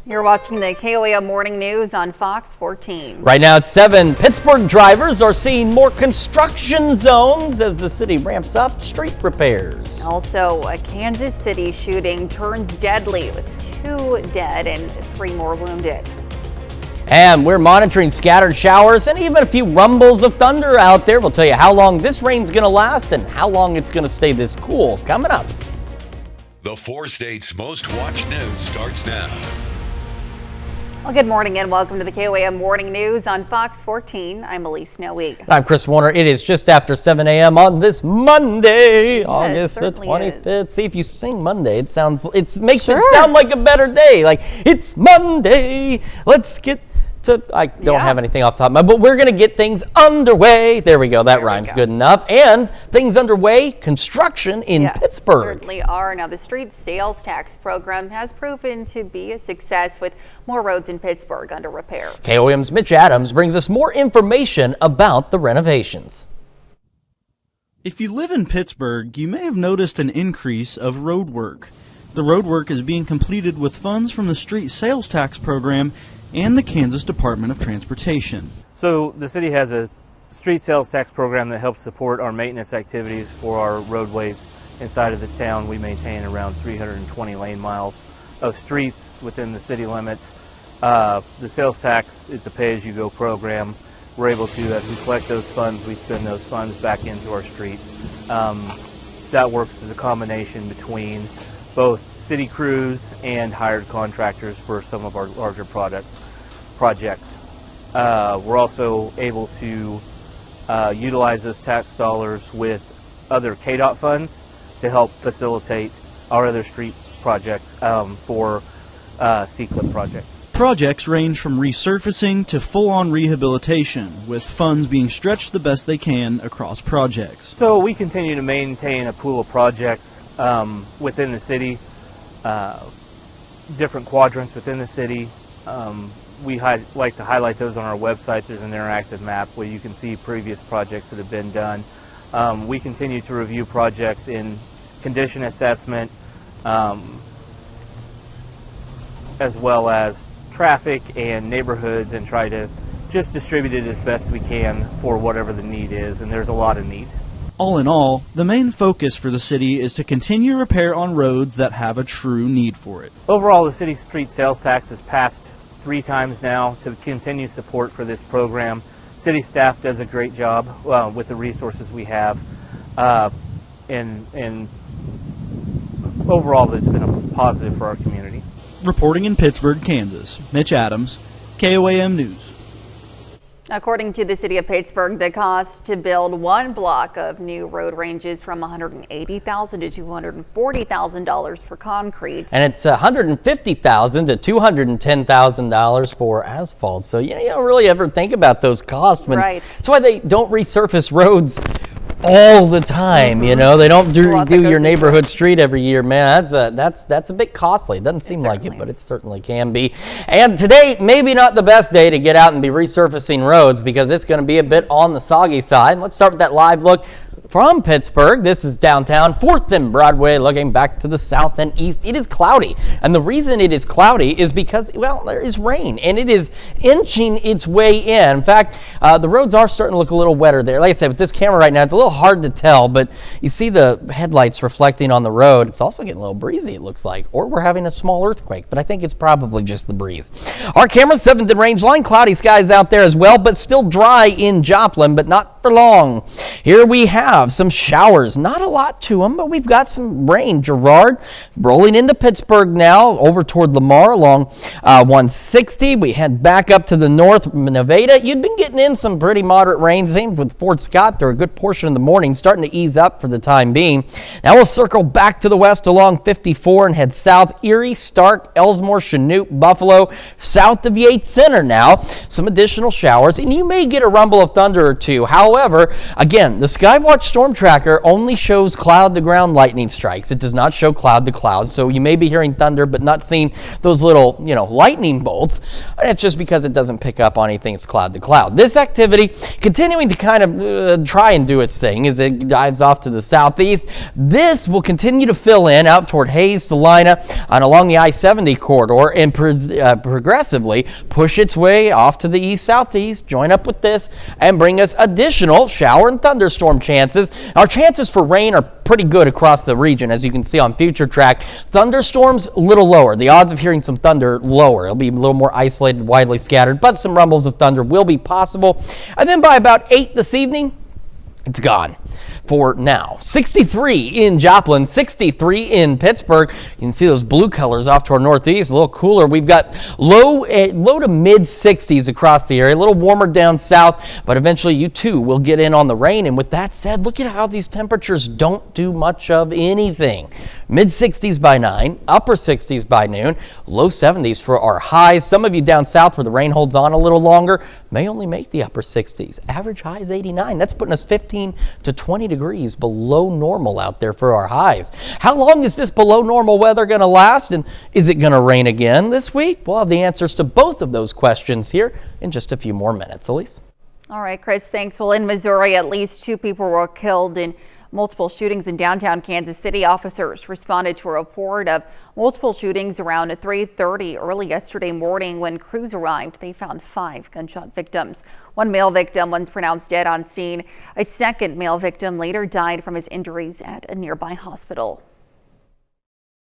You're watching the KOAM Morning News on Fox 14. Right now it's 7. Pittsburgh drivers are seeing more construction zones as the city ramps up street repairs. Also, a Kansas City shooting turns deadly with 2 dead and 3 more wounded. And we're monitoring scattered showers and even a few rumbles of thunder out there. We'll tell you how long this rain's going to last and how long it's going to stay this cool coming up. The 4 states' most watched news starts now. Well, good morning and welcome to the KOAM Morning News on Fox 14. I'm Elise Noe. I'm Chris Warner. It is just after 7 a.m. on this Monday, August the 25th. Is. See, if you sing Monday, it makes it sound like a better day. Like, it's Monday. Let's get to, I don't have anything off the top of my head, but we're going to get things underway. There we go. That rhymes good enough. And things underway, construction in Pittsburgh. Certainly are. Now, the street sales tax program has proven to be a success with more roads in Pittsburgh under repair. KOAM's Mitch Adams brings us more information about the renovations. If you live in Pittsburgh, you may have noticed an increase of road work. The road work is being completed with funds from the street sales tax program and the Kansas Department of Transportation. So the city has a street sales tax program that helps support our maintenance activities for our roadways inside of the town. We maintain around 320 lane miles of streets within the city limits. The sales tax, it's a pay-as-you-go program. We're able to, as we collect those funds, we spend those funds back into our streets. That works as a combination between both city crews and hired contractors for some of our larger projects. We're also able to utilize those tax dollars with other KDOT funds to help facilitate our other street projects for C-CLIP projects. Projects range from resurfacing to full-on rehabilitation, with funds being stretched the best they can across projects. So we continue to maintain a pool of projects within the city, different quadrants within the city. We like to highlight those on our website. There's an interactive map where you can see previous projects that have been done. We continue to review projects in condition assessment, as well as traffic and neighborhoods, and try to just distribute it as best we can for whatever the need is, and there's a lot of need. All in all, the main focus for the city is to continue repair on roads that have a true need for it. Overall, the city street sales tax has passed 3 times now to continue support for this program. City staff does a great job with the resources we have, and overall it's been a positive for our community. Reporting in Pittsburgh, Kansas, Mitch Adams, KOAM News. According to the city of Pittsburgh, the cost to build 1 block of new road ranges from $180,000 to $240,000 for concrete. And it's $150,000 to $210,000 for asphalt. So you don't really ever think about those costs. That's why they don't resurface roads all the time. You know, they don't do your neighborhood street every year. Man, that's a bit costly. It doesn't seem like it, but it certainly can be. And today, maybe not the best day to get out and be resurfacing roads because it's going to be a bit on the soggy side. Let's start with that live look from Pittsburgh. This is downtown 4th and Broadway, looking back to the south and east. It is cloudy, and the reason it is cloudy is because, well, there is rain, and it is inching its way in. In fact, the roads are starting to look a little wetter there. Like I said, with this camera right now, it's a little hard to tell, but you see the headlights reflecting on the road. It's also getting a little breezy, it looks like, or we're having a small earthquake, but I think it's probably just the breeze. Our camera, 7th and Range Line, cloudy skies out there as well, but still dry in Joplin, but not for long. Here we have some showers, not a lot to them, but we've got some rain. Girard rolling into Pittsburgh now, over toward Lamar along 160. We head back up to the north, Nevada. You'd been getting in some pretty moderate rain. Same with Fort Scott through a good portion of the morning, starting to ease up for the time being. Now we'll circle back to the west along 54 and head south. Erie, Stark, Elsmore, Chanute, Buffalo, south of Yates Center now. Some additional showers, and you may get a rumble of thunder or two. However, However, again, the Skywatch Storm Tracker only shows cloud-to-ground lightning strikes. It does not show cloud-to-cloud, so you may be hearing thunder but not seeing those little, lightning bolts. And it's just because it doesn't pick up on anything that's cloud-to-cloud. This activity continuing to kind of try and do its thing as it dives off to the southeast. This will continue to fill in out toward Hayes, Salina, and along the I-70 corridor and progressively push its way off to the east-southeast, join up with this, and bring us additional shower and thunderstorm chances. Our chances for rain are pretty good across the region, as you can see on Future Track. Thunderstorms a little lower. The odds of hearing some thunder lower. It'll be a little more isolated, widely scattered, but some rumbles of thunder will be possible. And then by about 8 this evening, it's gone for now. 63 in Joplin, 63 in Pittsburgh. You can see those blue colors off to our northeast, a little cooler. We've got low to mid 60s across the area, a little warmer down south, but eventually you too will get in on the rain. And with that said, look at how these temperatures don't do much of anything. Mid 60s by 9, upper 60s by noon, low 70s for our highs. Some of you down south where the rain holds on a little longer may only make the upper 60s. Average high is 89. That's putting us 15 to 20 degrees below normal out there for our highs. How long is this below normal weather going to last, and is it going to rain again this week? We'll have the answers to both of those questions here in just a few more minutes. Elise? All right, Chris, thanks. Well, in Missouri, at least 2 people were killed in multiple shootings in downtown Kansas City. Officers responded to a report of multiple shootings around 3:30 early yesterday morning. When crews arrived, they found 5 gunshot victims. One male victim was pronounced dead on scene. A second male victim later died from his injuries at a nearby hospital.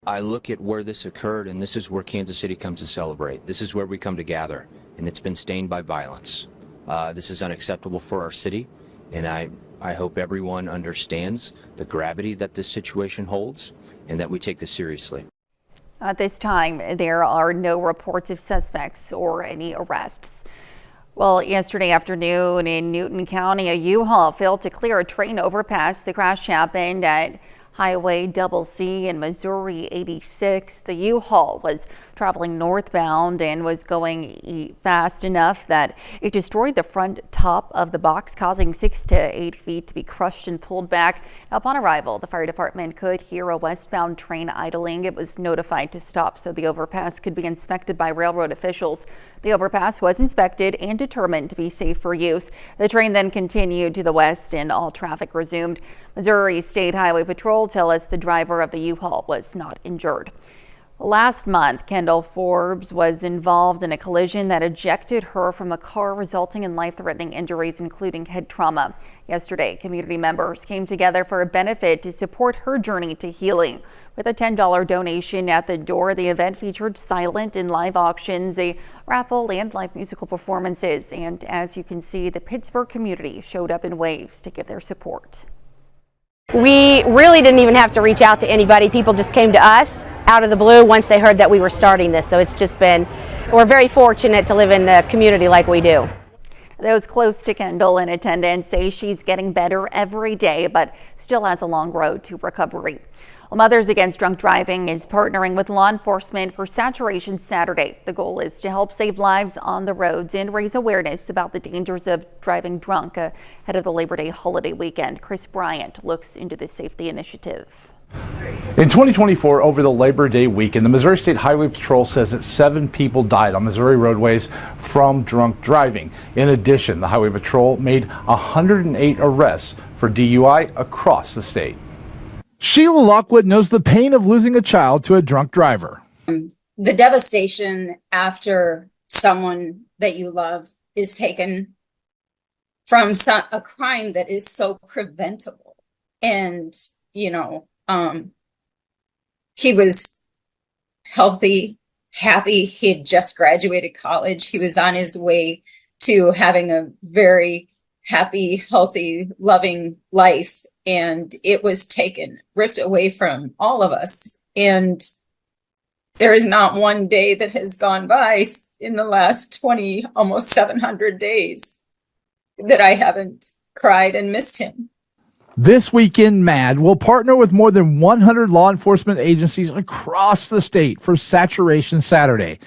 I look at where this occurred, and this is where Kansas City comes to celebrate. This is where we come to gather, and it's been stained by violence. This is unacceptable for our city, and I hope everyone understands the gravity that this situation holds and that we take this seriously. At this time, there are no reports of suspects or any arrests. Well, yesterday afternoon in Newton County, a U-Haul failed to clear a train overpass. The crash happened at Highway Double C in Missouri 86. The U-Haul was traveling northbound and was going fast enough that it destroyed the front top of the box, causing 6 to 8 feet to be crushed and pulled back. Upon arrival, the fire department could hear a westbound train idling. It was notified to stop so the overpass could be inspected by railroad officials. The overpass was inspected and determined to be safe for use. The train then continued to the west and all traffic resumed. Missouri State Highway Patrol tell us the driver of the U-Haul was not injured. Last month, Kendall Forbes was involved in a collision that ejected her from a car, resulting in life-threatening injuries, including head trauma. Yesterday, community members came together for a benefit to support her journey to healing. With a $10 donation at the door, the event featured silent and live auctions, a raffle, and live musical performances. And as you can see, the Pittsburgh community showed up in waves to give their support. We really didn't even have to reach out to anybody. People just came to us out of the blue once they heard that we were starting this. So it's just been, we're very fortunate to live in the community like we do. Those close to Kendall in attendance say she's getting better every day, but still has a long road to recovery. Well, Mothers Against Drunk Driving is partnering with law enforcement for Saturation Saturday. The goal is to help save lives on the roads and raise awareness about the dangers of driving drunk ahead of the Labor Day holiday weekend. Chris Bryant looks into this safety initiative. In 2024, over the Labor Day weekend, the Missouri State Highway Patrol says that 7 people died on Missouri roadways from drunk driving. In addition, the Highway Patrol made 108 arrests for DUI across the state. Sheila Lockwood knows the pain of losing a child to a drunk driver. The devastation after someone that you love is taken from a crime that is so preventable. And, he was healthy, happy. He had just graduated college. He was on his way to having a very happy, healthy, loving life. And it was ripped away from all of us. And there is not one day that has gone by in the last 20, almost 700 days that I haven't cried and missed him. This weekend, MAD will partner with more than 100 law enforcement agencies across the state for Saturation Saturday.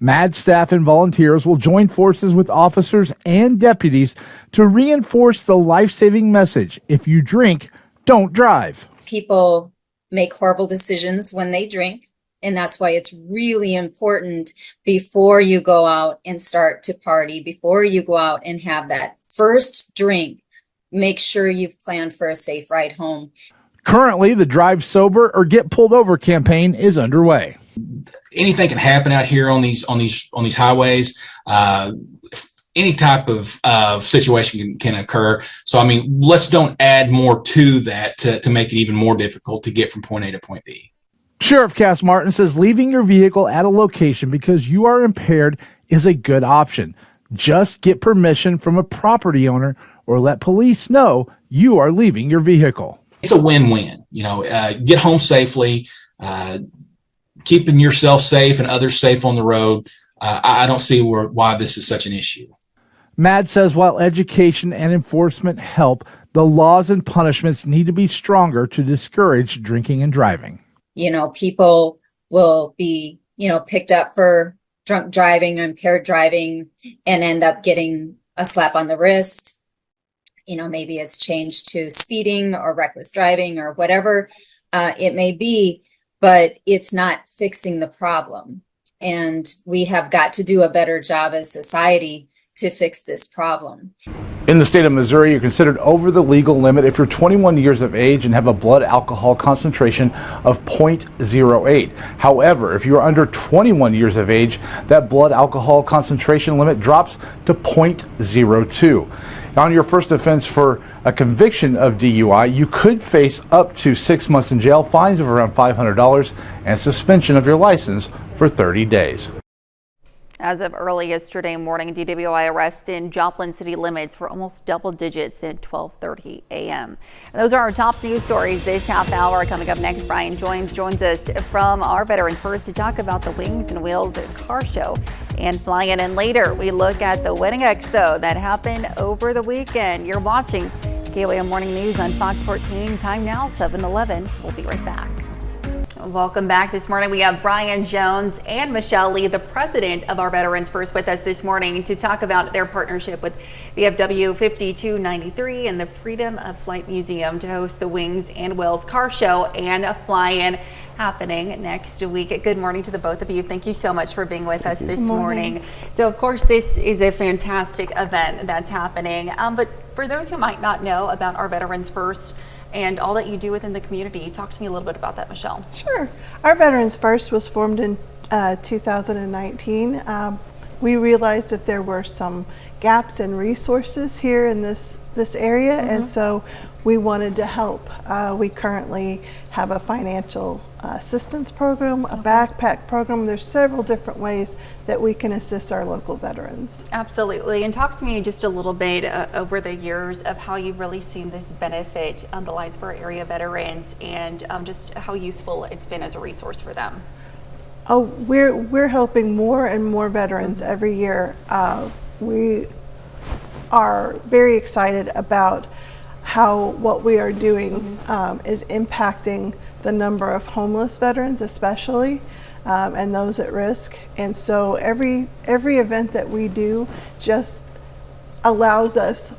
MAD staff and volunteers will join forces with officers and deputies to reinforce the life-saving message: if you drink, don't drive. People make horrible decisions when they drink, and that's why it's really important before you go out and start to party, before you go out and have that first drink, make sure you've planned for a safe ride home. Currently, the Drive Sober or Get Pulled Over campaign is underway. Anything can happen out here on these highways. Any type of situation can occur. So, I mean, let's don't add more to that to make it even more difficult to get from point A to point B. Sheriff Cass Martin says leaving your vehicle at a location because you are impaired is a good option. Just get permission from a property owner or let police know you are leaving your vehicle. It's a win-win. Get home safely, keeping yourself safe and others safe on the road. I don't see why this is such an issue. MAD says while education and enforcement help, the laws and punishments need to be stronger to discourage drinking and driving. People will be, picked up for drunk driving or impaired driving and end up getting a slap on the wrist. Maybe it's changed to speeding or reckless driving or whatever it may be, but it's not fixing the problem. And we have got to do a better job as society to fix this problem. In the state of Missouri, you're considered over the legal limit if you're 21 years of age and have a blood alcohol concentration of 0.08. However, if you're under 21 years of age, that blood alcohol concentration limit drops to 0.02. On your first offense for a conviction of DUI, you could face up to 6 months in jail, fines of around $500, and suspension of your license for 30 days. As of early yesterday morning, DWI arrests in Joplin city limits for almost double digits at 12:30 a.m. Those are our top news stories this half hour. Coming up next, Brian joins us from our Veterans First to talk about the Wings and Wheels car show and flying. And later, we look at the Wedding Expo that happened over the weekend. You're watching KOAM Morning News on Fox 14. Time now, 7:11. We'll be right back. Welcome back. This morning we have Brian Jones and Michelle Lee, the president of our Veterans First, with us this morning to talk about their partnership with VFW 5293 and the Freedom of Flight Museum to host the Wings and Wheels car show and a fly-in happening next week. Good morning to the both of you. Thank you so much for being with us this morning. So of course this is a fantastic event that's happening, but for those who might not know about our Veterans First and all that you do within the community, talk to me a little bit about that, Michelle. Sure. Our Veterans First was formed in 2019. We realized that there were some gaps in resources here in this area, and so we wanted to help. We currently have a financial assistance program, a backpack program. There's several different ways that we can assist our local veterans. Absolutely. And talk to me just a little bit over the years of how you've really seen this benefit the lives of our area veterans and just how useful it's been as a resource for them. Oh, we're helping more and more veterans every year. We are very excited about how what we are doing is impacting the number of homeless veterans especially, and those at risk. And so every event that we do just allows us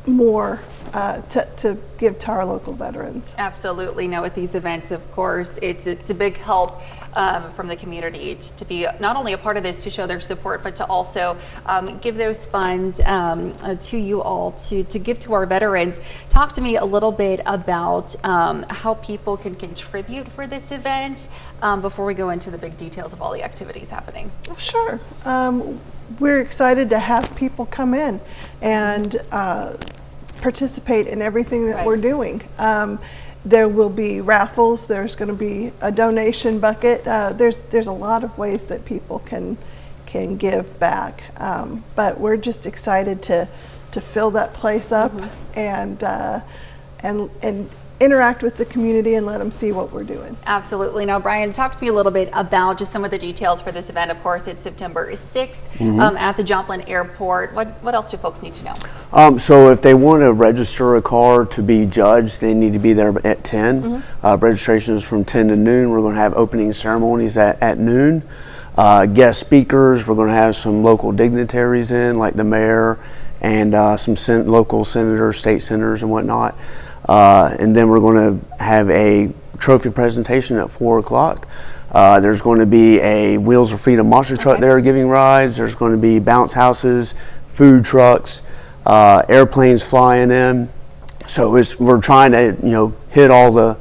more to give to our local veterans. Absolutely. Now with these events, of course, it's a big help from the community to be not only a part of this to show their support, but to also give those funds to you all to give to our veterans. Talk to me a little bit about how people can contribute for this event before we go into the big details of all the activities happening. Sure. We're excited to have people come in and participate in everything that we're doing. There will be raffles. There's going to be a donation bucket. There's a lot of ways that people can give back. But we're just excited to fill that place up and interact with the community and let them see what we're doing. Absolutely. Now, Brian, talk to me a little bit about just some of the details for this event. Of course, it's September 6th at the Joplin Airport. What else do folks need to know? So if they want to register a car to be judged, they need to be there at 10. Registration is from 10 to noon. We're going to have opening ceremonies at noon. guest speakers. We're going to have some local dignitaries in, like the mayor and some local senators, state senators and whatnot. And then we're going to have a trophy presentation at 4 o'clock. There's going to be a Wheels of Freedom monster truck there giving rides. There's going to be bounce houses, food trucks, airplanes flying in. So we're trying to, hit all the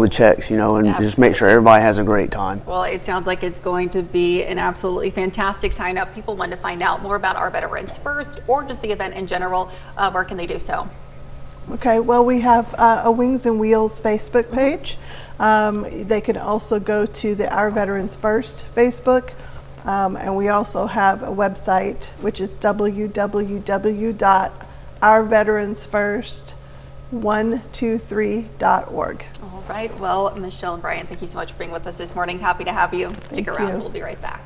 checks, and just make sure everybody has a great time. Well, it sounds like it's going to be an absolutely fantastic time. If people want to find out more about Our Veterans First or just the event in general, where can they do so? Okay, well, we have a Wings and Wheels Facebook page. They can also go to the Our Veterans First Facebook. And we also have a website, which is www.ourveteransfirst123.org. All right. Well, Michelle and Brian, thank you so much for being with us this morning. Happy to have you. Stick around. We'll be right back.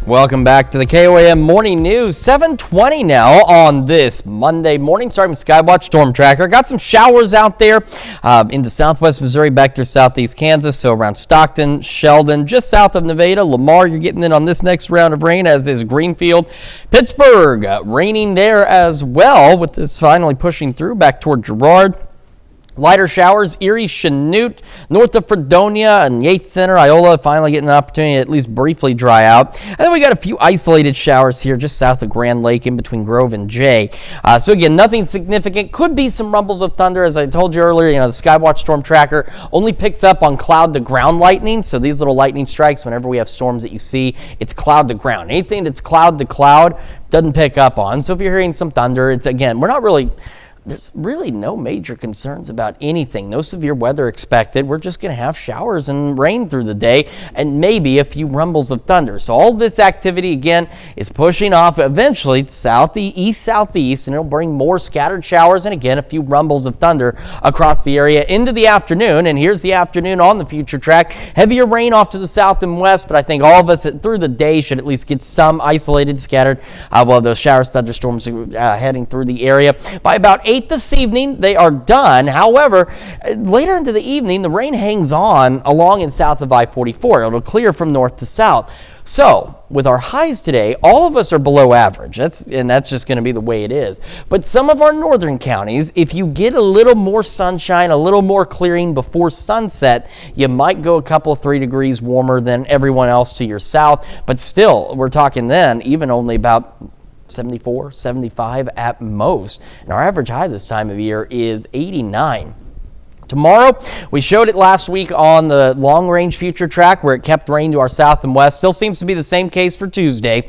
Welcome back to the KOAM Morning News. 7:20 now on this Monday morning. Starting with Skywatch Storm Tracker. Got some showers out there into southwest Missouri, back through southeast Kansas. So around Stockton, Sheldon, just south of Nevada. Lamar, you're getting in on this next round of rain, as is Greenfield. Pittsburgh, raining there as well, with this finally pushing through back toward Girard. Lighter showers, Erie, Chanute, north of Fredonia and Yates Center, Iola, finally getting an opportunity to at least briefly dry out. And then we got a few isolated showers here just south of Grand Lake in between Grove and Jay. So again, nothing significant. Could be some rumbles of thunder. As I told you earlier, the Skywatch Storm Tracker only picks up on cloud to ground lightning. So these little lightning strikes, whenever we have storms that you see, it's cloud to ground. Anything that's cloud to cloud doesn't pick up on. So if you're hearing some thunder, it's again, there's really no major concerns about anything. No severe weather expected. We're just going to have showers and rain through the day and maybe a few rumbles of thunder. So all this activity, again, is pushing off eventually to southeast, and it'll bring more scattered showers and, again, a few rumbles of thunder across the area into the afternoon. And here's the afternoon on the future track. Heavier rain off to the south and west, but I think all of us through the day should at least get some isolated, scattered, those showers, thunderstorms heading through the area. By about 8 this evening, they are done. However, later into the evening, the rain hangs on along and south of I-44. It'll clear from north to south. So, with our highs today, all of us are below average. That's just going to be the way it is. But some of our northern counties, if you get a little more sunshine, a little more clearing before sunset, you might go a couple of 3 degrees warmer than everyone else to your south. But still, we're talking then even only about 74, 75 at most. And our average high this time of year is 89. Tomorrow, we showed it last week on the long-range future track where it kept rain to our south and west. Still seems to be the same case for Tuesday.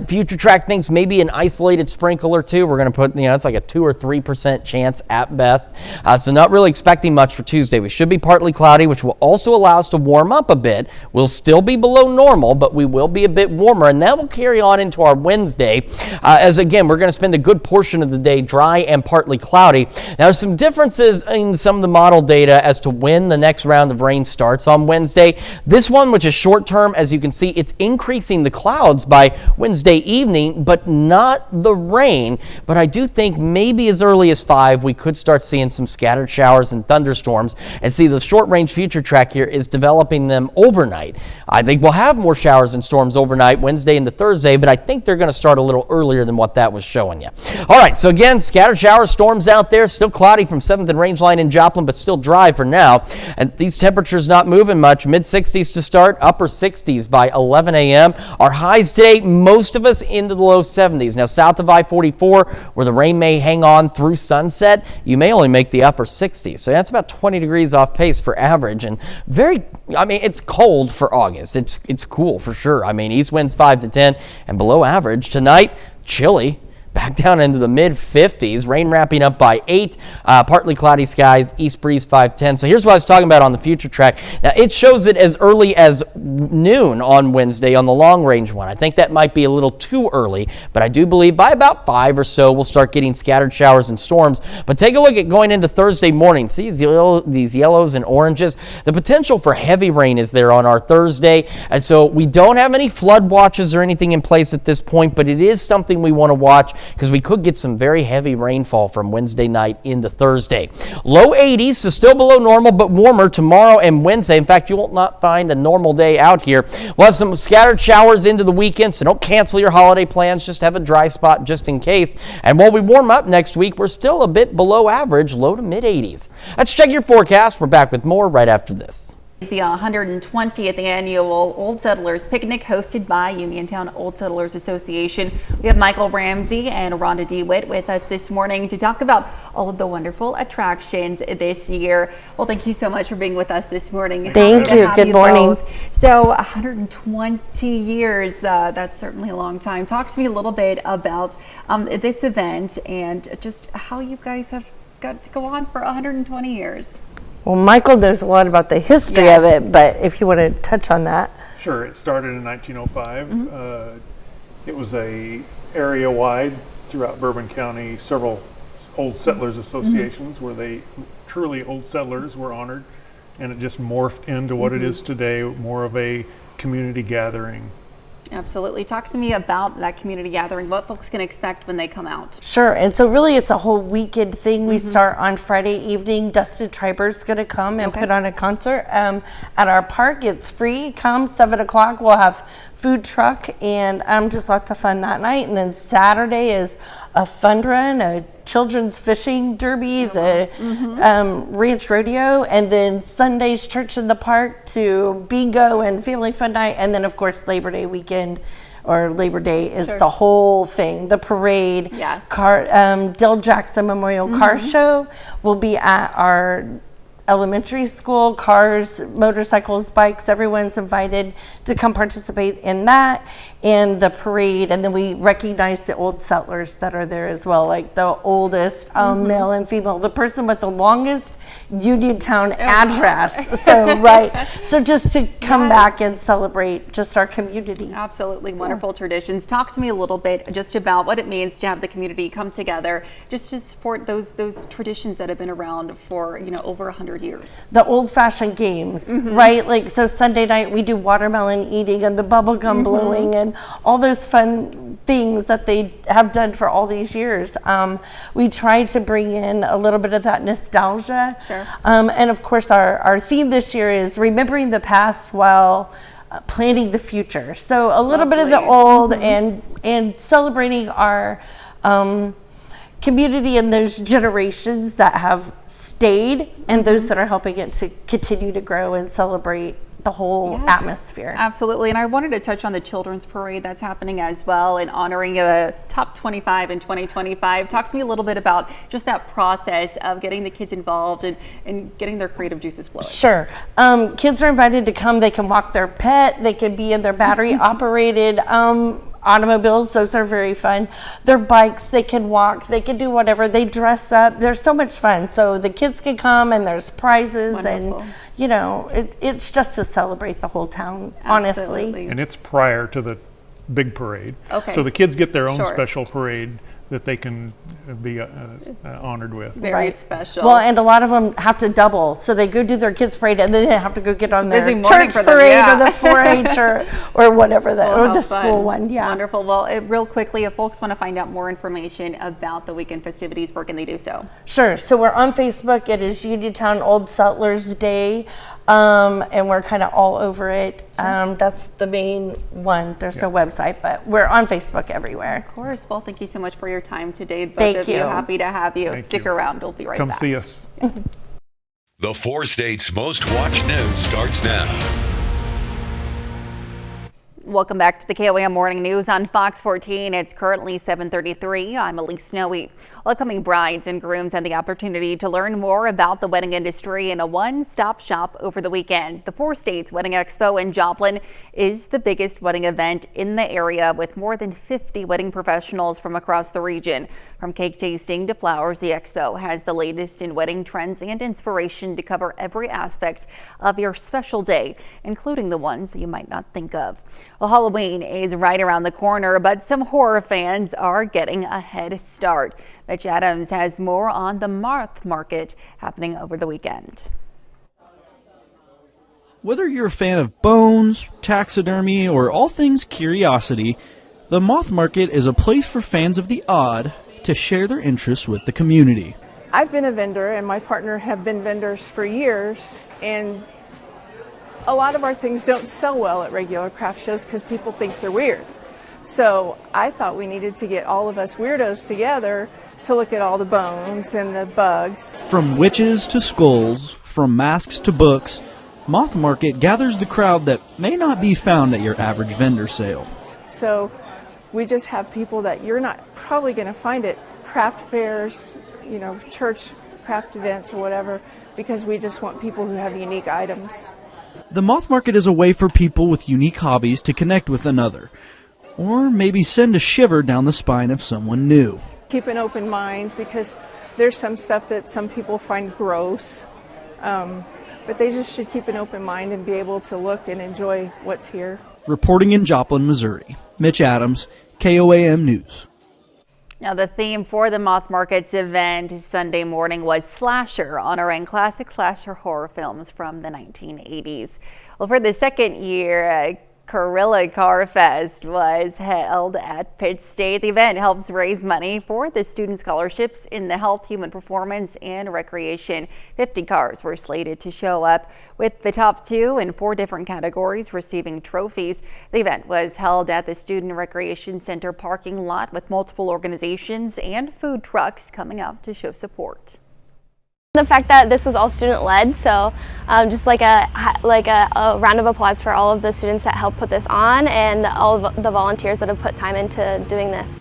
Future track thinks maybe an isolated sprinkle or two. We're going to put, it's like a 2 or 3% chance at best. So not really expecting much for Tuesday. We should be partly cloudy, which will also allow us to warm up a bit. We'll still be below normal, but we will be a bit warmer, and that will carry on into our Wednesday. As again, we're going to spend a good portion of the day dry and partly cloudy. Now, there's some differences in some of the model data as to when the next round of rain starts on Wednesday. This one, which is short term, as you can see, it's increasing the clouds by Wednesday evening, but not the rain. But I do think maybe as early as 5, we could start seeing some scattered showers and thunderstorms. And see, the short range future track here is developing them overnight. I think we'll have more showers and storms overnight Wednesday into Thursday, but I think they're going to start a little earlier than what that was showing you. All right, so again, scattered showers, storms out there, still cloudy from 7th and Range Line in Joplin, but still dry for now. And these temperatures not moving much. Mid-60s to start, upper 60s by 11 a.m. Our highs today, most of us into the low 70s. Now, south of I-44, where the rain may hang on through sunset, you may only make the upper 60s. So that's about 20 degrees off pace for average. And it's cold for August. It's cool for sure. East winds 5 to 10 and below average. Tonight, chilly. Back down into the mid-50s. Rain wrapping up by 8. Partly cloudy skies. East breeze 5-10. So here's what I was talking about on the future track. Now, it shows it as early as noon on Wednesday on the long-range one. I think that might be a little too early, but I do believe by about 5 or so we'll start getting scattered showers and storms. But take a look at going into Thursday morning. See these yellows and oranges? The potential for heavy rain is there on our Thursday, and so we don't have any flood watches or anything in place at this point, but it is something we want to watch. because we could get some very heavy rainfall from Wednesday night into Thursday. Low 80s, so still below normal, but warmer tomorrow and Wednesday. In fact, you will not find a normal day out here. We'll have some scattered showers into the weekend, so don't cancel your holiday plans. Just have a dry spot just in case. And while we warm up next week, we're still a bit below average, low to mid 80s. Let's check your forecast. We're back with more right after this. The 120th annual Old Settlers Picnic hosted by Uniontown Old Settlers Association. We have Michael Ramsey and Rhonda DeWitt with us this morning to talk about all of the wonderful attractions this year. Well, thank you so much for being with us this morning. Thank you. Good morning. Both. So 120 years, that's certainly a long time. Talk to me a little bit about this event and just how you guys have got to go on for 120 years. Well, Michael knows a lot about the history of it, but if you want to touch on that. Sure. It started in 1905. It was a area-wide throughout Bourbon County, several old settlers associations where they truly old settlers were honored, and it just morphed into what it is today, more of a community gathering. Absolutely. Talk to me about that community gathering, what folks can expect when they come out. Sure. And so really it's a whole weekend thing. We start on Friday evening. Dustin Triber's going to come and put on a concert at our park. It's free. Come 7 o'clock. We'll have food truck and just lots of fun that night. And then Saturday is a fun run, a children's fishing derby, the ranch rodeo, and then Sunday's church in the park to bingo and family fun night. And then of course Labor Day weekend or Labor Day is the whole thing. The parade, Dale Jackson Memorial Car Show will be at our elementary school. Cars, motorcycles, bikes, everyone's invited to come participate in that and the parade. And then we recognize the old settlers that are there as well, like the oldest male and female, the person with the longest Uniontown address. So just to come back and celebrate just our community. Absolutely wonderful traditions. Talk to me a little bit just about what it means to have the community come together just to support those traditions that have been around for over 100 years. The old-fashioned games, right? Like, so Sunday night we do watermelon eating and the bubble gum blowing and all those fun things that they have done for all these years. We try to bring in a little bit of that nostalgia. And of course our theme this year is remembering the past while planning the future. So a little bit of the old and celebrating our community and those generations that have stayed and those that are helping it to continue to grow and celebrate the whole atmosphere. Absolutely. And I wanted to touch on the children's parade that's happening as well and honoring the top 25 in 2025. Talk to me a little bit about just that process of getting the kids involved and getting their creative juices flowing. Sure. Kids are invited to come. They can walk their pet. They can be in their battery operated automobiles. Those are very fun. Their bikes, they can walk, they can do whatever. They dress up. There's so much fun. So the kids can come and there's prizes and it's just to celebrate the whole town, honestly. And it's prior to the big parade. So the kids get their own special parade that they can be honored with. Very special. Well, and a lot of them have to double. So they go do their kids parade and then they have to go get on their church parade or the 4-H or whatever, or the school one. Wonderful. Well, real quickly, if folks want to find out more information about the weekend festivities, where can they do so? Sure. So we're on Facebook. It is Uniontown Old Settlers Day. And we're kind of all over it. That's the main one. There's a website, but we're on Facebook everywhere. Of course. Well, thank you so much for your time today. Thank Both of you. Happy to have you. Stick around. We'll be right back. Come see us. The 4 States Most Watched News starts now. Welcome back to the KOAM Morning News on Fox 14. It's currently 7:33. I'm Elise Snowy. Upcoming brides and grooms had the opportunity to learn more about the wedding industry in a one-stop shop over the weekend. The 4 States Wedding Expo in Joplin is the biggest wedding event in the area with more than 50 wedding professionals from across the region. From cake tasting to flowers, the expo has the latest in wedding trends and inspiration to cover every aspect of your special day, including the ones that you might not think of. Well, Halloween is right around the corner, but some horror fans are getting a head start. Mitch Adams has more on the moth market happening over the weekend. Whether you're a fan of bones, taxidermy, or all things curiosity, The Moth Market is a place for fans of the odd to share their interests with the community. I've been a vendor and my partner have been vendors for years, and a lot of our things don't sell well at regular craft shows because people think they're weird. So I thought we needed to get all of us weirdos together to look at all the bones and the bugs. From witches to skulls, from masks to books, Moth Market gathers the crowd that may not be found at your average vendor sale. So we just have people that you're not probably going to find at craft fairs, you know, church craft events or whatever, because we just want people who have unique items. The Moth Market is a way for people with unique hobbies to connect with another, or maybe send a shiver down the spine of someone new. Keep an open mind, because there's some stuff that some people find gross, but they just should keep an open mind and be able to look and enjoy what's here. Reporting in Joplin, Missouri, Mitch Adams, KOAM News. Now, the theme for the Moth Market's event Sunday morning was slasher, honoring classic slasher horror films from the 1980s. Well, for the second year, Gorilla Car Fest was held at Pitt State. The event helps raise money for the student scholarships in the health, human performance, and recreation. 50 cars were slated to show up, with the top 2 in 4 different categories receiving trophies. The event was held at the Student Recreation Center parking lot, with multiple organizations and food trucks coming out to show support. The fact that this was all student-led, so just like a round of applause for all of the students that helped put this on and all of the volunteers that have put time into doing this.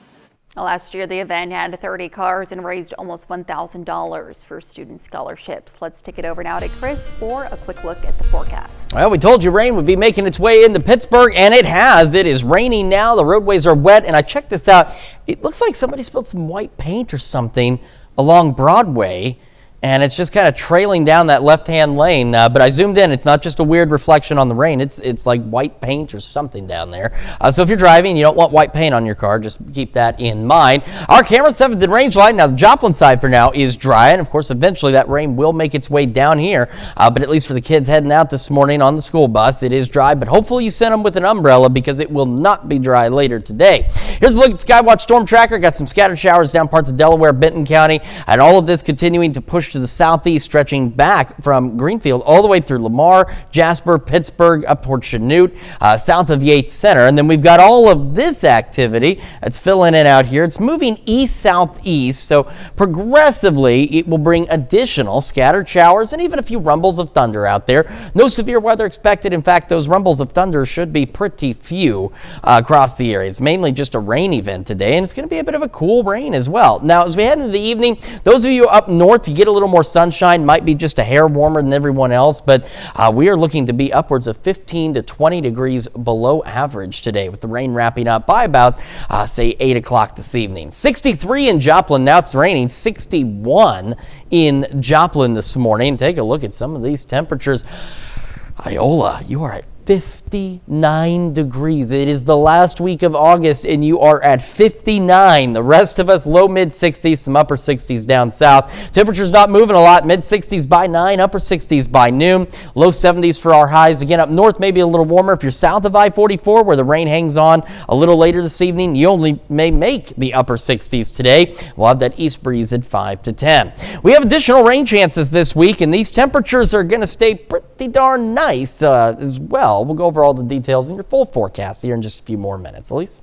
Last year, the event had 30 cars and raised almost $1,000 for student scholarships. Let's take it over now to Chris for a quick look at the forecast. Well, we told you rain would be making its way into Pittsburgh, and it has. It is raining now. The roadways are wet, and I checked this out. It looks like somebody spilled some white paint or something along Broadway, and it's just kind of trailing down that left-hand lane. But I zoomed in. It's not just a weird reflection on the rain. It's like white paint or something down there. So if you're driving, you don't want white paint on your car. Just keep that in mind. Our camera 7th in range line. Now, the Joplin side for now is dry. And, of course, eventually that rain will make its way down here. But at least for the kids heading out this morning on the school bus, it is dry. But hopefully you sent them with an umbrella, because it will not be dry later today. Here's a look at Skywatch Storm Tracker. Got some scattered showers down parts of Delaware, Benton County. And all of this continuing to push to the southeast, stretching back from Greenfield all the way through Lamar, Jasper, Pittsburgh, up toward Chanute, south of Yates Center. And then we've got all of this activity that's filling in out here. It's moving east-southeast, so progressively it will bring additional scattered showers and even a few rumbles of thunder out there. No severe weather expected. In fact, those rumbles of thunder should be pretty few across the area. It's mainly just a rain event today, and it's going to be a bit of a cool rain as well. Now, as we head into the evening, those of you up north, you get a little more sunshine, might be just a hair warmer than everyone else, but we are looking to be upwards of 15 to 20 degrees below average today, with the rain wrapping up by about, say, 8 o'clock this evening. 63 in Joplin. Now it's raining. 61 in Joplin this morning. Take a look at some of these temperatures. Iola, you are at 59 degrees. It is the last week of August and you are at 59. The rest of us low mid 60s, some upper 60s down south. Temperatures not moving a lot. Mid 60s by 9, upper 60s by noon. Low 70s for our highs. Again, up north maybe a little warmer. If you're south of I-44 where the rain hangs on a little later this evening, you only may make the upper 60s today. We'll have that east breeze at 5 to 10. We have additional rain chances this week, and these temperatures are going to stay pretty darn nice as well. We'll go over all the details in your full forecast here in just a few more minutes. Elise?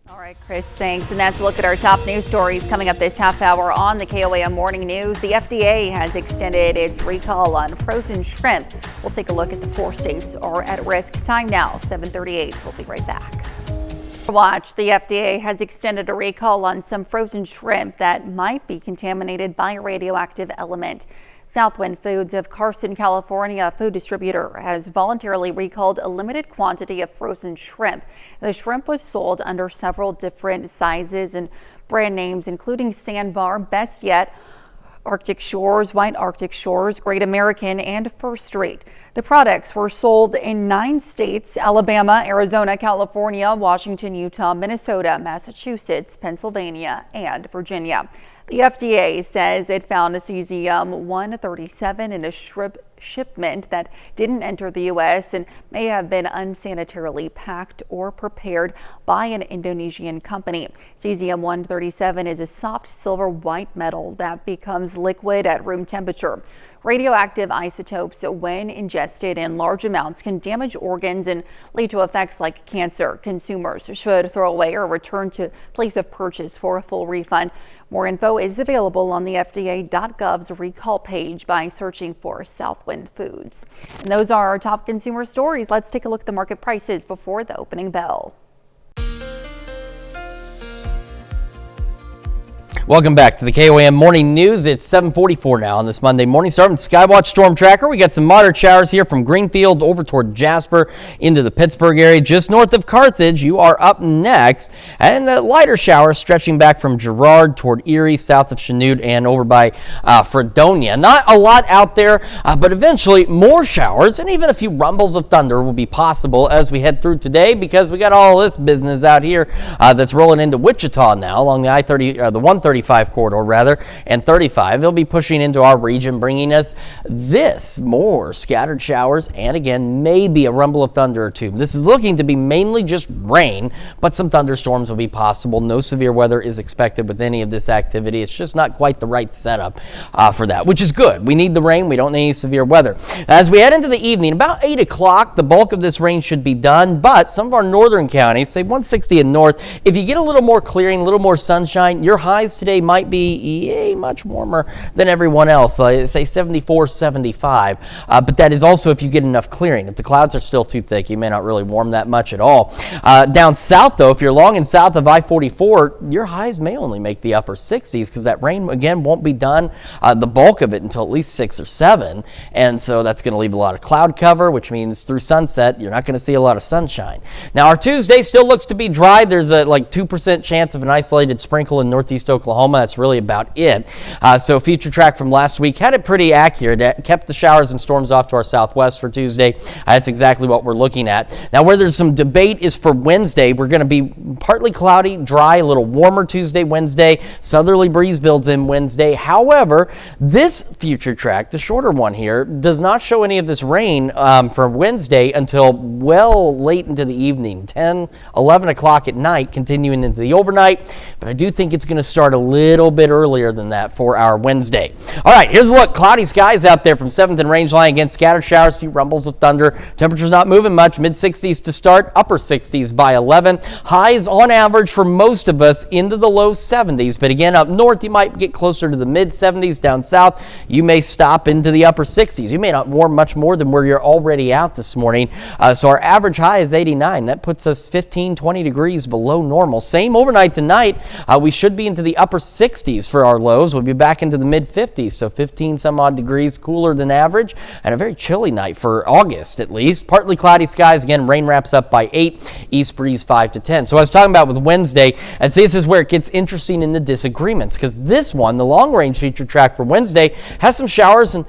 All right, Chris, thanks. And that's a look at our top news stories coming up this half hour on the KOAM Morning News. The FDA has extended its recall on frozen shrimp. We'll take a look at the 4 states are at risk. Time now, 7:38. We'll be right back. Watch, the FDA has extended a recall on some frozen shrimp that might be contaminated by a radioactive element. Southwind Foods of Carson, California, a food distributor, has voluntarily recalled a limited quantity of frozen shrimp. The shrimp was sold under several different sizes and brand names, including Sandbar, Best Yet, Arctic Shores, White Arctic Shores, Great American, and First Street. The products were sold in 9 states: Alabama, Arizona, California, Washington, Utah, Minnesota, Massachusetts, Pennsylvania, and Virginia. The FDA says it found a cesium-137 in a shrimp shipment that didn't enter the U.S. and may have been unsanitarily packed or prepared by an Indonesian company. Cesium-137 is a soft silver white metal that becomes liquid at room temperature. Radioactive isotopes, when ingested in large amounts, can damage organs and lead to effects like cancer. Consumers should throw away or return to place of purchase for a full refund. More info is available on the FDA.gov's recall page by searching for Southwind Foods. And those are our top consumer stories. Let's take a look at the market prices before the opening bell. Welcome back to the KOAM Morning News. It's 7:44 now on this Monday morning. Starting with Skywatch Storm Tracker, we got some moderate showers here from Greenfield over toward Jasper into the Pittsburgh area. Just north of Carthage, you are up next. And the lighter showers stretching back from Girard toward Erie, south of Chanute, and over by Fredonia. Not a lot out there, but eventually more showers and even a few rumbles of thunder will be possible as we head through today, because we got all this business out here that's rolling into Wichita now along the I-30, the 135 corridor rather, and 35. They'll be pushing into our region, bringing us this more scattered showers and again maybe a rumble of thunder or two. This is looking to be mainly just rain, but some thunderstorms will be possible. No severe weather is expected with any of this activity. It's just not quite the right setup for that, which is good. We need the rain. We don't need any severe weather. As we head into the evening, about 8 o'clock, the bulk of this rain should be done, but some of our northern counties, say 160 and north, if you get a little more clearing, a little more sunshine, your highs today might be much warmer than everyone else, say 74, 75, but that is also if you get enough clearing. If the clouds are still too thick, you may not really warm that much at all. Down south, though, if you're long and south of I-44, your highs may only make the upper 60s because that rain, again, won't be done, the bulk of it, until at least 6 or 7, and so that's going to leave a lot of cloud cover, which means through sunset, you're not going to see a lot of sunshine. Now, our Tuesday still looks to be dry. There's a 2% chance of an isolated sprinkle in northeast Oklahoma. That's really about it. So future track from last week had it pretty accurate. It kept the showers and storms off to our southwest for Tuesday. That's exactly what we're looking at. Now, where there's some debate is for Wednesday. We're going to be partly cloudy, dry, a little warmer Tuesday, Wednesday. Southerly breeze builds in Wednesday. However, this future track, the shorter one here, does not show any of this rain for Wednesday until well late into the evening, 10, 11 o'clock at night, continuing into the overnight. But I do think it's going to start a little bit earlier than that for our Wednesday. All right, here's a look. Cloudy skies out there from 7th and range line. Again, scattered showers, few rumbles of thunder. Temperatures not moving much. Mid-60s to start, upper 60s by 11. Highs on average for most of us into the low 70s. But again, up north, you might get closer to the mid-70s. Down south, you may stop into the upper 60s. You may not warm much more than where you're already out this morning. So our average high is 89. That puts us 15, 20 degrees below normal. Same overnight tonight. We should be into the upper 60s for our lows. We'll be back into the mid-50s, so 15 some odd degrees cooler than average, and a very chilly night for August at least. Partly cloudy skies. Again, rain wraps up by 8, east breeze 5 to 10. So I was talking about with Wednesday, and see, this is where it gets interesting in the disagreements, because this one, the long-range feature track for Wednesday, has some showers and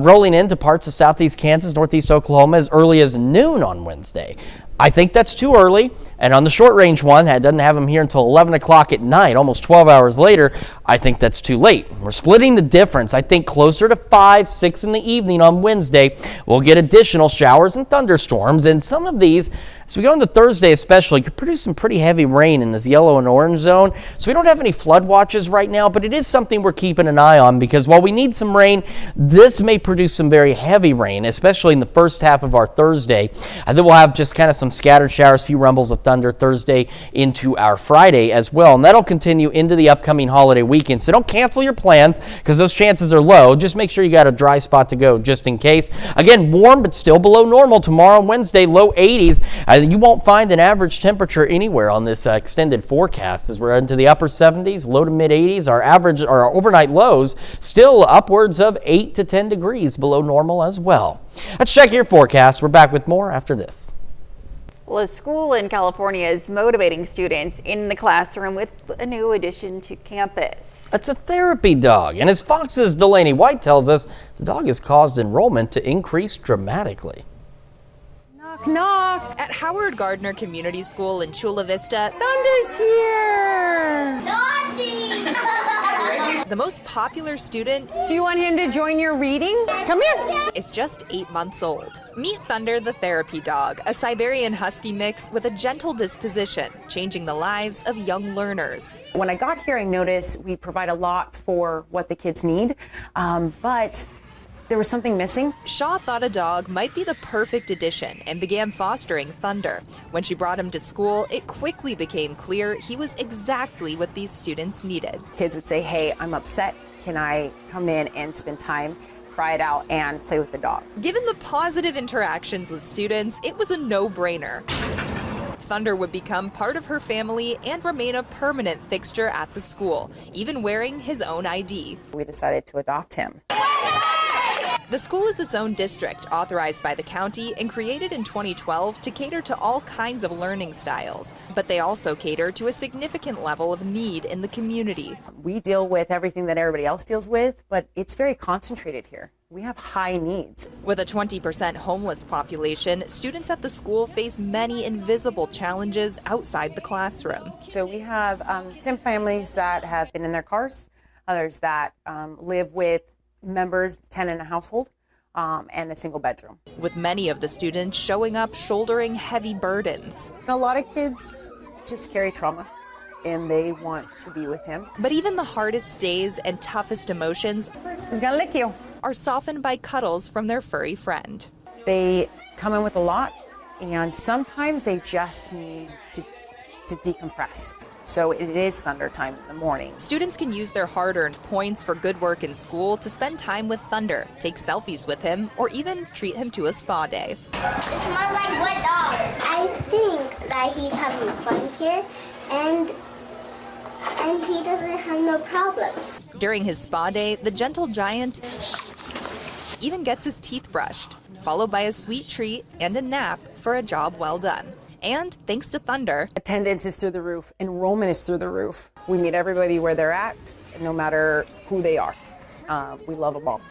rolling into parts of southeast Kansas, northeast Oklahoma as early as noon on Wednesday. I think that's too early, and on the short-range one, that doesn't have them here until 11 o'clock at night, almost 12 hours later, I think that's too late. We're splitting the difference. I think closer to 5, 6 in the evening on Wednesday, we'll get additional showers and thunderstorms, and some of these, as we go into Thursday especially, could produce some pretty heavy rain in this yellow and orange zone. So we don't have any flood watches right now, but it is something we're keeping an eye on, because while we need some rain, this may produce some very heavy rain, especially in the first half of our Thursday. And then we'll have just kind of some scattered showers, few rumbles of thunder Thursday into our Friday as well. And that'll continue into the upcoming holiday weekend. So don't cancel your plans, because those chances are low. Just make sure you got a dry spot to go just in case. Again, warm but still below normal tomorrow and Wednesday, low 80s. You won't find an average temperature anywhere on this extended forecast, as we're into the upper 70s, low to mid 80s. Our overnight lows still upwards of 8 to 10 degrees below normal as well. Let's check your forecast. We're back with more after this. Well, a school in California is motivating students in the classroom with a new addition to campus. It's a therapy dog, and as Fox's Delaney White tells us, the dog has caused enrollment to increase dramatically. Knock, knock. At Howard Gardner Community School in Chula Vista, Thunder's here. Naughty! the most popular student. Do you want him to join your reading? Come here. Is just 8 months old. Meet Thunder the therapy dog, a Siberian Husky mix with a gentle disposition, changing the lives of young learners. When I got here, I noticed we provide a lot for what the kids need, but there was something missing. Shaw thought a dog might be the perfect addition and began fostering Thunder. When she brought him to school, it quickly became clear he was exactly what these students needed. Kids would say, hey, I'm upset. Can I come in and spend time, cry it out, and play with the dog? Given the positive interactions with students, it was a no-brainer. Thunder would become part of her family and remain a permanent fixture at the school, even wearing his own ID. We decided to adopt him. The school is its own district, authorized by the county and created in 2012 to cater to all kinds of learning styles. But they also cater to a significant level of need in the community. We deal with everything that everybody else deals with, but it's very concentrated here. We have high needs. With a 20% homeless population, students at the school face many invisible challenges outside the classroom. So we have some families that have been in their cars, others that live with members, 10 in a household, and a single bedroom. With many of the students showing up shouldering heavy burdens. A lot of kids just carry trauma and they want to be with him. But even the hardest days and toughest emotions, he's gonna lick you, are softened by cuddles from their furry friend. They come in with a lot and sometimes they just need to decompress. So it is Thunder time in the morning. Students can use their hard-earned points for good work in school to spend time with Thunder, take selfies with him, or even treat him to a spa day. It smells like wet dog. I think that he's having fun here and he doesn't have no problems. During his spa day, the gentle giant even gets his teeth brushed, followed by a sweet treat and a nap for a job well done. And thanks to Thunder, attendance is through the roof, enrollment is through the roof. We meet everybody where they're at, no matter who they are. We love them all.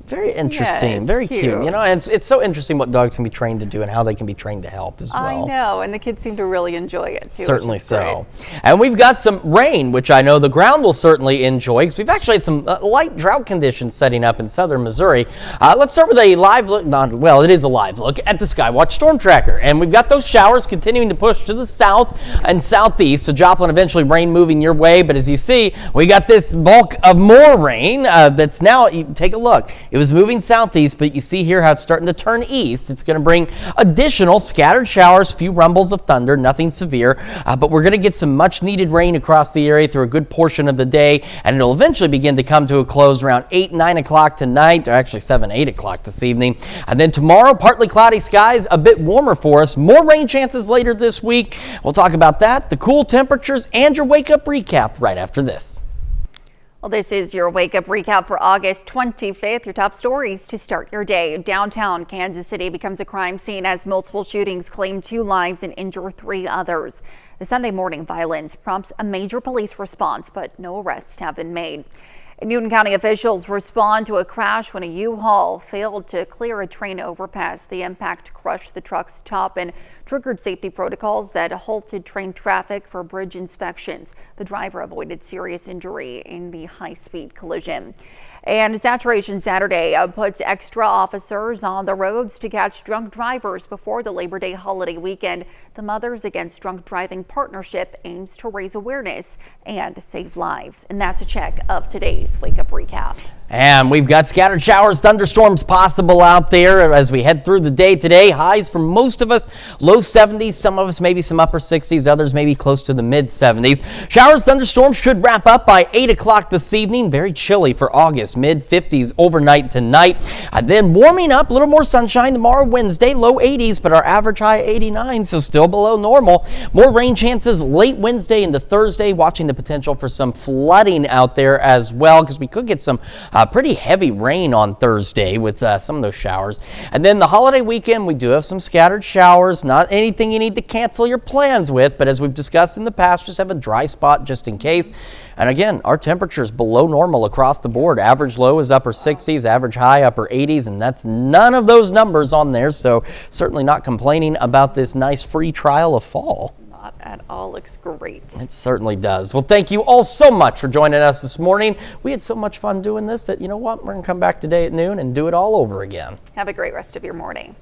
Very interesting, very cute. You know, and it's so interesting what dogs can be trained to do and how they can be trained to help as well. I know, and the kids seem to really enjoy it too. Certainly so. And we've got some rain, which I know the ground will certainly enjoy, because we've actually had some light drought conditions setting up in southern Missouri. Let's start with a live look, it is a live look at the Skywatch Storm Tracker. And we've got those showers continuing to push to the south and southeast. So Joplin, eventually rain moving your way. But as you see, we got this bulk of more rain that's now, take a look. It was moving southeast, but you see here how it's starting to turn east. It's going to bring additional scattered showers, few rumbles of thunder, nothing severe, but we're going to get some much needed rain across the area through a good portion of the day, and it'll eventually begin to come to a close around 8, 9 o'clock tonight, or actually 7, 8 o'clock this evening. And then tomorrow, partly cloudy skies, a bit warmer for us. More rain chances later this week. We'll talk about that, the cool temperatures, and your wake-up recap right after this. Well, this is your Wake Up Recap for August 25th. Your top stories to start your day. Downtown Kansas City becomes a crime scene as multiple shootings claim 2 lives and injure 3 others. The Sunday morning violence prompts a major police response, but no arrests have been made. Newton County officials respond to a crash when a U-Haul failed to clear a train overpass. The impact crushed the truck's top and triggered safety protocols that halted train traffic for bridge inspections. The driver avoided serious injury in the high-speed collision. And Saturation Saturday puts extra officers on the roads to catch drunk drivers before the Labor Day holiday weekend. The Mothers Against Drunk Driving Partnership aims to raise awareness and save lives. And that's a check of today's Wake Up Recap. And we've got scattered showers, thunderstorms possible out there as we head through the day today. Highs for most of us, low 70s, some of us maybe some upper 60s, others maybe close to the mid 70s. Showers, thunderstorms should wrap up by 8 o'clock this evening. Very chilly for August, mid 50s overnight tonight. And then warming up, a little more sunshine tomorrow, Wednesday, low 80s, but our average high 89, so still below normal. More rain chances late Wednesday into Thursday, watching the potential for some flooding out there as well, because we could get some pretty heavy rain on Thursday with some of those showers. And then the holiday weekend, we do have some scattered showers. Not anything you need to cancel your plans with, but as we've discussed in the past, just have a dry spot just in case. And again, our temperatures below normal across the board. Average low is upper 60s, average high upper 80s, and that's none of those numbers on there. So certainly not complaining about this nice free trial of fall. Not at That all looks great. It certainly does. Well, thank you all so much for joining us this morning. We had so much fun doing this that, you know what, we're going to come back today at noon and do it all over again. Have a great rest of your morning.